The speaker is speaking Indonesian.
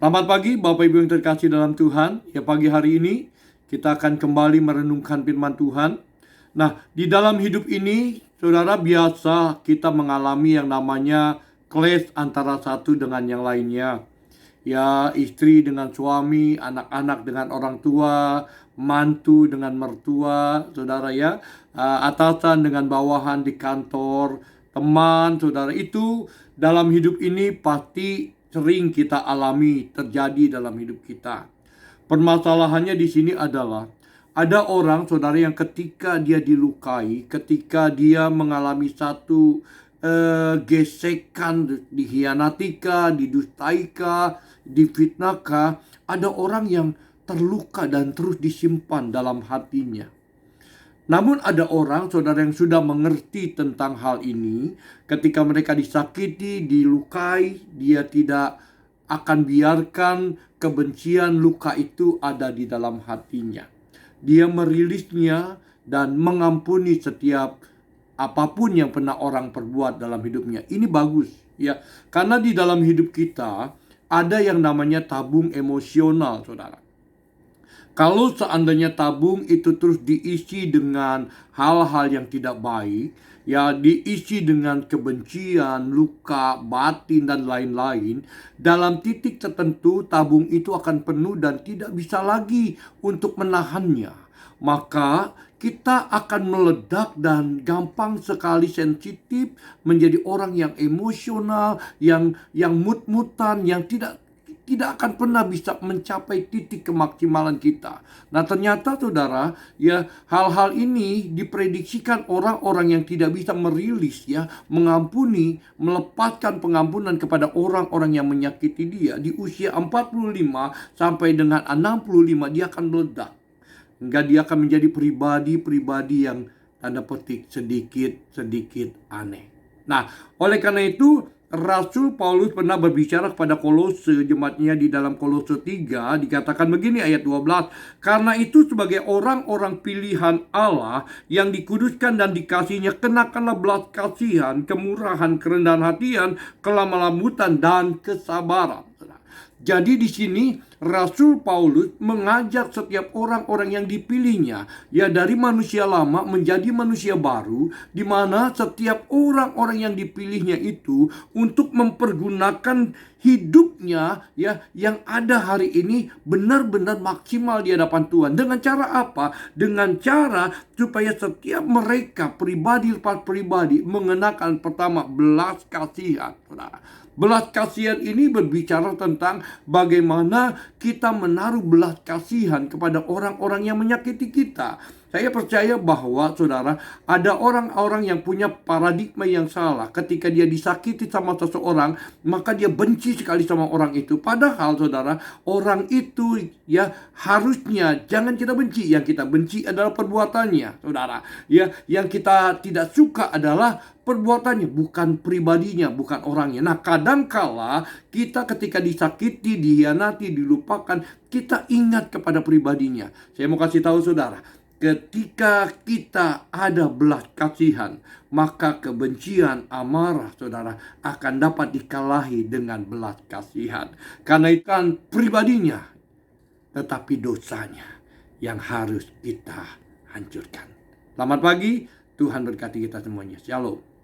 Selamat pagi Bapak Ibu yang terkasih dalam Tuhan. Ya, pagi hari ini kita akan kembali merenungkan firman Tuhan. Nah, di dalam hidup ini saudara, biasa kita mengalami yang namanya clash antara satu dengan yang lainnya. Ya, istri dengan suami, anak-anak dengan orang tua, mantu dengan mertua, saudara ya, atasan dengan bawahan di kantor, teman, saudara. Itu dalam hidup ini pasti sering kita alami terjadi dalam hidup kita. Permasalahannya di sini adalah ada orang, saudara, yang ketika dia dilukai, ketika dia mengalami satu gesekan, dihianatikah, didustaikah, difitnahkah, ada orang yang terluka dan terus disimpan dalam hatinya. Namun ada orang, saudara, yang sudah mengerti tentang hal ini. Ketika mereka disakiti, dilukai, dia tidak akan biarkan kebencian, luka itu ada di dalam hatinya. Dia merilisnya dan mengampuni setiap apapun yang pernah orang perbuat dalam hidupnya. Ini bagus, ya. Karena di dalam hidup kita ada yang namanya tabung emosional, saudara. Kalau seandainya tabung itu terus diisi dengan hal-hal yang tidak baik, ya, diisi dengan kebencian, luka, batin, dan lain-lain, dalam titik tertentu tabung itu akan penuh dan tidak bisa lagi untuk menahannya. Maka kita akan meledak dan gampang sekali sensitif, menjadi orang yang emosional, yang mut-mutan, yang tidak akan pernah bisa mencapai titik kemaksimalan kita. Nah, ternyata saudara, ya, hal-hal ini diprediksikan orang-orang yang tidak bisa merilis, ya, mengampuni, melepaskan pengampunan kepada orang-orang yang menyakiti dia. Di usia 45 sampai dengan 65 dia akan meledak. Hingga dia akan menjadi pribadi-pribadi yang tanda petik sedikit aneh. Nah, oleh karena itu Rasul Paulus pernah berbicara kepada Kolose, jemaatnya di dalam Kolose 3, dikatakan begini ayat 12. Karena itu sebagai orang-orang pilihan Allah yang dikuduskan dan dikasihinya, kenakanlah belas kasihan, kemurahan, kerendahan hatian, kelemah lembutan, dan kesabaran. Jadi di sini Rasul Paulus mengajak setiap orang-orang yang dipilihnya, ya, dari manusia lama menjadi manusia baru, di mana setiap orang-orang yang dipilihnya itu untuk mempergunakan hidupnya, ya, yang ada hari ini benar-benar maksimal di hadapan Tuhan. Dengan cara apa? Dengan cara supaya setiap mereka pribadi lepas pribadi mengenakan pertama belas kasihan. Belas kasihan ini berbicara tentang bagaimana kita menaruh belas kasihan kepada orang-orang yang menyakiti kita. Saya percaya bahwa, saudara, ada orang-orang yang punya paradigma yang salah. Ketika dia disakiti sama seseorang, maka dia benci sekali sama orang itu. Padahal, saudara, orang itu, ya, harusnya jangan kita benci. Yang kita benci adalah perbuatannya, saudara. Ya, yang kita tidak suka adalah perbuatannya, bukan pribadinya, bukan orangnya. Nah, kadangkala kita ketika disakiti, dihianati, dilupakan, kita ingat kepada pribadinya. Saya mau kasih tahu saudara, ketika kita ada belas kasihan, maka kebencian, amarah, saudara, akan dapat dikalahi dengan belas kasihan. Karena itu kan pribadinya, tetapi dosanya yang harus kita hancurkan. Selamat pagi, Tuhan berkati kita semuanya. Shalom.